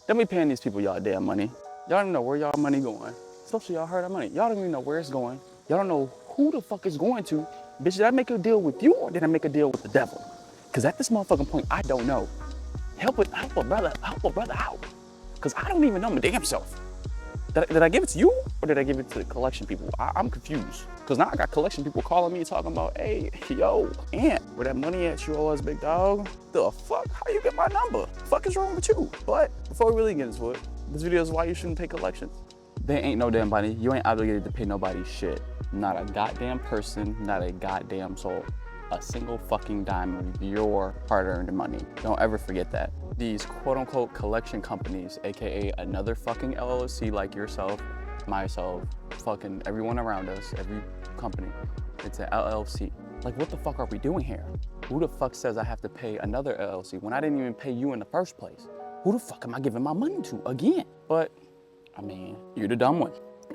Don't be paying these people y'all damn money. Y'all don't even know where y'all money going. Especially y'all heard our money. Y'all don't even know where it's going. Y'all don't know who the fuck it's going to. Bitch, did I make a deal with you or did I make a deal with the devil? Cause at this motherfucking point, I don't know. Help a brother out. Cause I don't even know my damn self. Did I give it to you or did I give it to the collection people? I'm confused. Cause now I got collection people calling me talking about, hey, yo, Aunt, where that money at you owe us, big dog? The fuck? How you get my number? Fuck is wrong with you? But before we really get into it, this video is why you shouldn't pay collections. There ain't no damn body. You ain't obligated to pay nobody shit. Not a goddamn person, not a goddamn soul. A single fucking dime of your hard-earned money. Don't ever forget that. These quote-unquote collection companies, AKA another fucking LLC like yourself, myself, fucking everyone around us, every company, it's an LLC. Like, what the fuck are we doing here? Who the fuck says I have to pay another LLC when I didn't even pay you in the first place? Who the fuck am I giving my money to again? But, I mean, you're the dumb one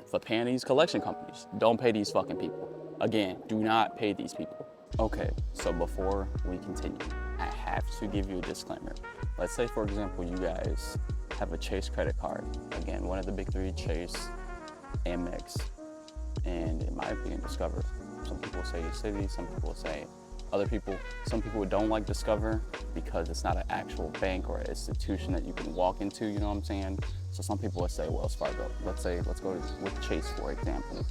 for paying these collection companies. Don't pay these fucking people. Again, do not pay these people. Okay, so before we continue, I have to give you a disclaimer. Let's say, for example, you guys have a Chase credit card. Again, one of the big three, Chase, Amex, and in my opinion, Discover. Some people say Citi, some people say other people. Some people don't like Discover because it's not an actual bank or an institution that you can walk into, you know what I'm saying? So some people would say Wells Fargo. Let's go with Chase, for example.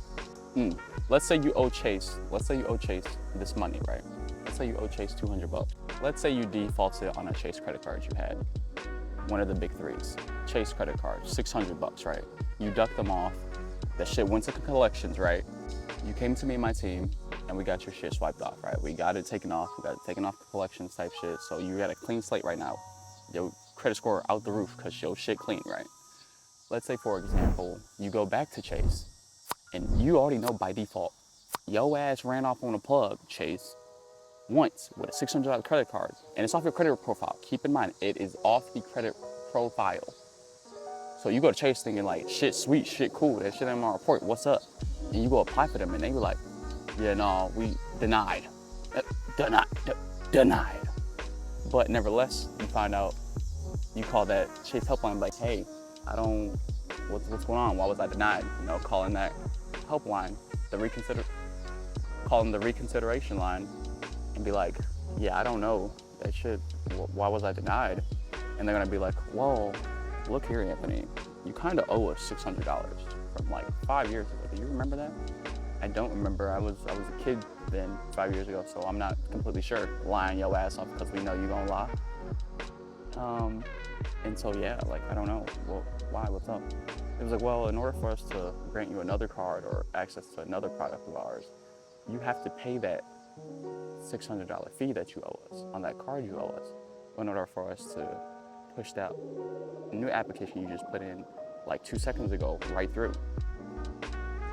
Let's say you owe Chase this money, right? Let's say you owe Chase 200 bucks. Let's say you defaulted on a Chase credit card you had. One of the big threes. Chase credit card, 600 bucks, right? You ducked them off. That shit went to collections, right? You came to me and my team and we got your shit swiped off, right? We got it taken off. We got it taken off the collections type shit. So you got a clean slate right now. Your credit score out the roof because your shit clean, right? Let's say, for example, you go back to Chase and you already know by default, yo ass ran off on a plug, Chase, once with a $600 credit card, and it's off your credit profile. Keep in mind, it is off the credit profile. So you go to Chase thinking like, shit sweet, shit cool, that shit in my report, what's up? And you go apply for them and they were like, yeah, no, we denied. Denied. But nevertheless, you find out, you call that Chase helpline like, hey, what's going on? Why was I denied? You know, calling that helpline, calling the reconsideration line and be like, yeah, I don't know that shit. Why was I denied? And they're gonna be like, well, look here, Anthony, you kind of owe us $600 from like 5 years ago. Do you remember that? I don't remember. I was a kid then 5 years ago, so I'm not completely sure. Lying your ass off because we know you gonna lie. And so yeah, like, I don't know. Well, why? What's up? It was like, well, in order for us to grant you another card or access to another product of ours, you have to pay that $600 fee that you owe us on that card you owe us in order for us to push that new application you just put in like 2 seconds ago right through.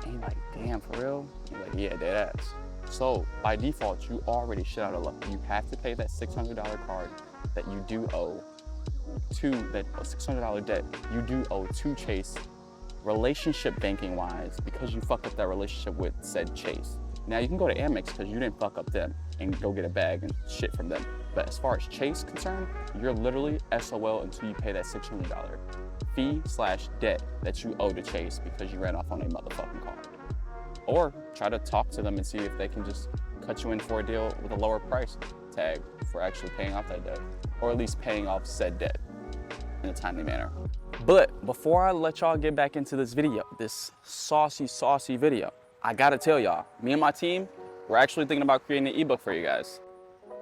And you're like, damn, for real? You're like, yeah, dead ass. So by default, you already shit out of luck. You have to pay that $600 card that you do owe to that $600 debt you do owe to Chase, relationship banking wise, because you fucked up that relationship with said Chase. Now you can go to Amex because you didn't fuck up them and go get a bag and shit from them. But as far as Chase is concerned, you're literally SOL until you pay that $600 fee/debt that you owe to Chase because you ran off on a motherfucking card. Or try to talk to them and see if they can just cut you in for a deal with a lower price tag for actually paying off that debt, or at least paying off said debt in a timely manner. But before I let y'all get back into this video, this saucy video, I gotta tell y'all, me and my team, we're actually thinking about creating an ebook for you guys.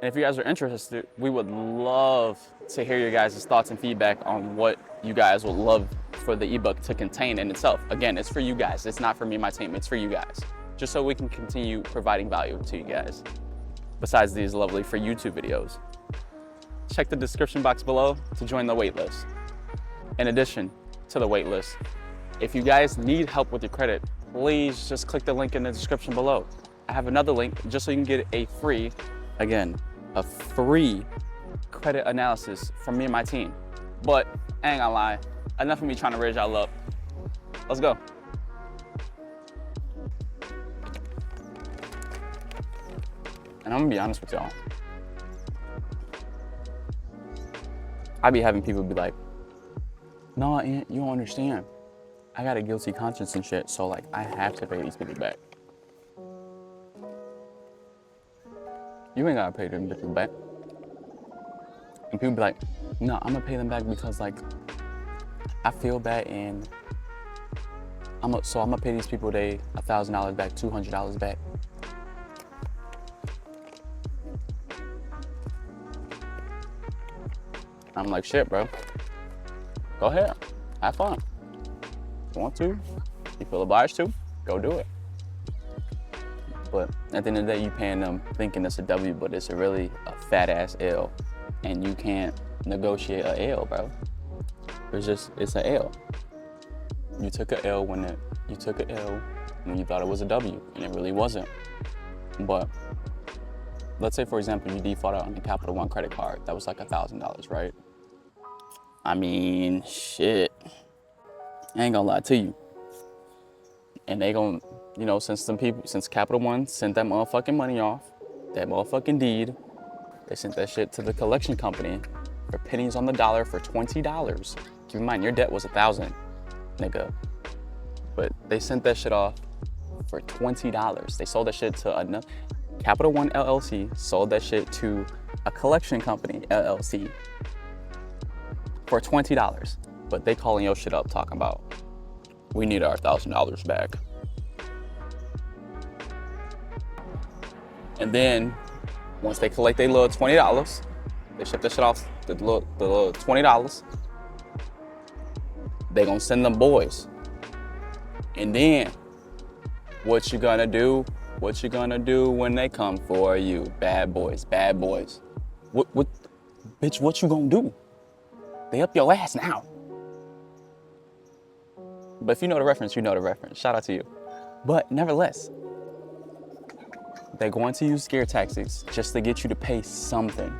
And if you guys are interested, we would love to hear your guys' thoughts and feedback on what you guys would love for the ebook to contain in itself. Again, it's for you guys. It's not for me and my team. It's for you guys. Just so we can continue providing value to you guys. Besides these lovely free YouTube videos. Check the description box below to join the waitlist. In addition to the waitlist, if you guys need help with your credit, please just click the link in the description below. I have another link just so you can get a free credit analysis from me and my team. But I ain't gonna lie, enough of me trying to raise y'all up. Let's go. And I'm gonna be honest with y'all. I be having people be like, No, Aunt, you don't understand. I got a guilty conscience and shit, so like I have to pay these people back. You ain't gotta pay them bitches back. And people be like, no, I'm gonna pay them back because like I feel bad and I'm gonna pay these people $1,000 back, $200 back. I'm like, shit, bro. Go ahead, have fun. You want to? You feel obliged to? Go do it. But at the end of the day, you paying them thinking it's a W, but it's really a fat ass L, and you can't negotiate a L, bro. It's an L. You took a L when you thought it was a W, and it really wasn't. But let's say, for example, you defaulted on a Capital One credit card. That was like $1,000, right? I mean, shit. I ain't gonna lie to you. And they gon', you know, since Capital One sent that motherfucking money off, that motherfucking deed, they sent that shit to the collection company for pennies on the dollar for $20. Keep in mind, your debt was $1,000, nigga. But they sent that shit off for $20. They sold that shit to another, Capital One LLC sold that shit to a collection company LLC for $20. But they calling your shit up talking about, we need our $1,000 back. And then once they collect their little $20, they ship that shit off, the little $20, they gonna send them boys. And then what you gonna do? What you gonna do when they come for you? Bad boys, bad boys. Bitch, what you gonna do? They up your ass now. But if you know the reference, you know the reference. Shout out to you. But nevertheless, they're going to use scare tactics just to get you to pay something.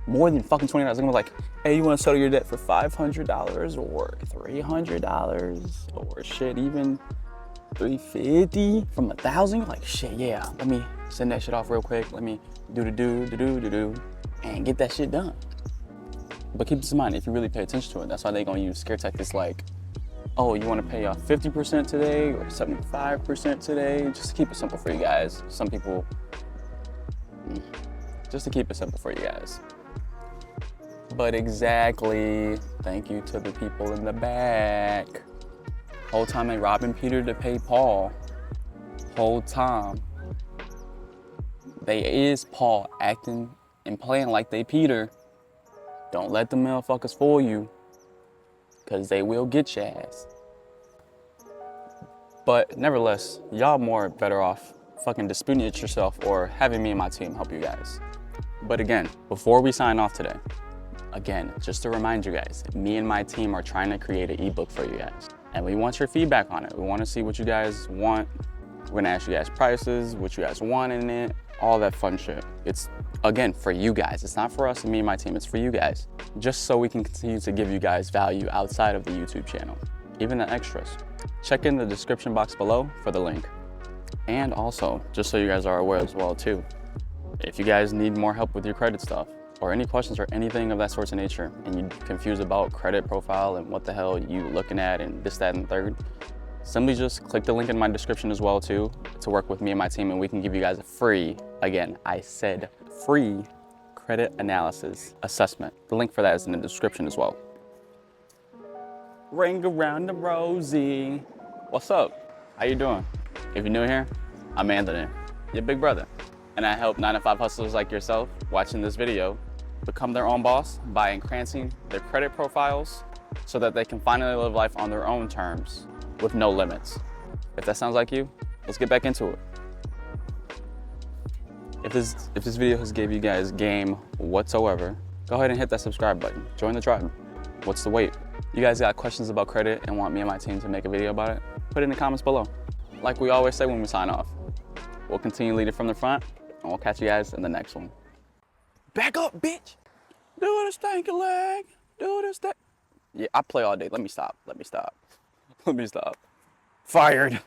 More than fucking $20. They're gonna be like, hey, you wanna settle your debt for $500 or $300 or shit, even $350 from $1,000? Like, shit, yeah, let me send that shit off real quick. Let me do and get that shit done. But keep this in mind, if you really pay attention to it, that's why they're gonna use scare tactics like, oh, you wanna pay off 50% today or 75% today? Just to keep it simple for you guys. Some people, just to keep it simple for you guys. But exactly, thank you to the people in the back. Whole time they robbing Peter to pay Paul. Whole time. They is Paul acting and playing like they Peter. Don't let the motherfuckers fool you, cause they will get your ass. But nevertheless, y'all more better off fucking disputing it yourself or having me and my team help you guys. But again, before we sign off today, again, just to remind you guys, me and my team are trying to create an ebook for you guys. And we want your feedback on it. We want to see what you guys want. We're gonna ask you guys prices, what you guys want in it, all that fun shit. It's, again, for you guys. It's not for us and me and my team, it's for you guys. Just so we can continue to give you guys value outside of the YouTube channel, even the extras. Check in the description box below for the link. And also, just so you guys are aware as well too, if you guys need more help with your credit stuff, or any questions or anything of that sort of nature, and you're confused about credit profile and what the hell you looking at and this, that, and the third, simply just click the link in my description as well too, to work with me and my team, and we can give you guys a free, again, I said free, credit analysis assessment. The link for that is in the description as well. Ring around the rosy. What's up? How you doing? If you're new here, I'm Anthony, your big brother. And I help 9-to-5 hustlers like yourself watching this video become their own boss by enhancing their credit profiles so that they can finally live life on their own terms with no limits. If that sounds like you, let's get back into it. If this video has gave you guys game whatsoever, go ahead and hit that subscribe button. Join the tribe. What's the wait? You guys got questions about credit and want me and my team to make a video about it? Put it in the comments below. Like we always say when we sign off, we'll continue leading from the front, and we'll catch you guys in the next one. Back up, bitch. Do the stanky leg. Do the stank. Yeah, I play all day. Let me stop. Fired.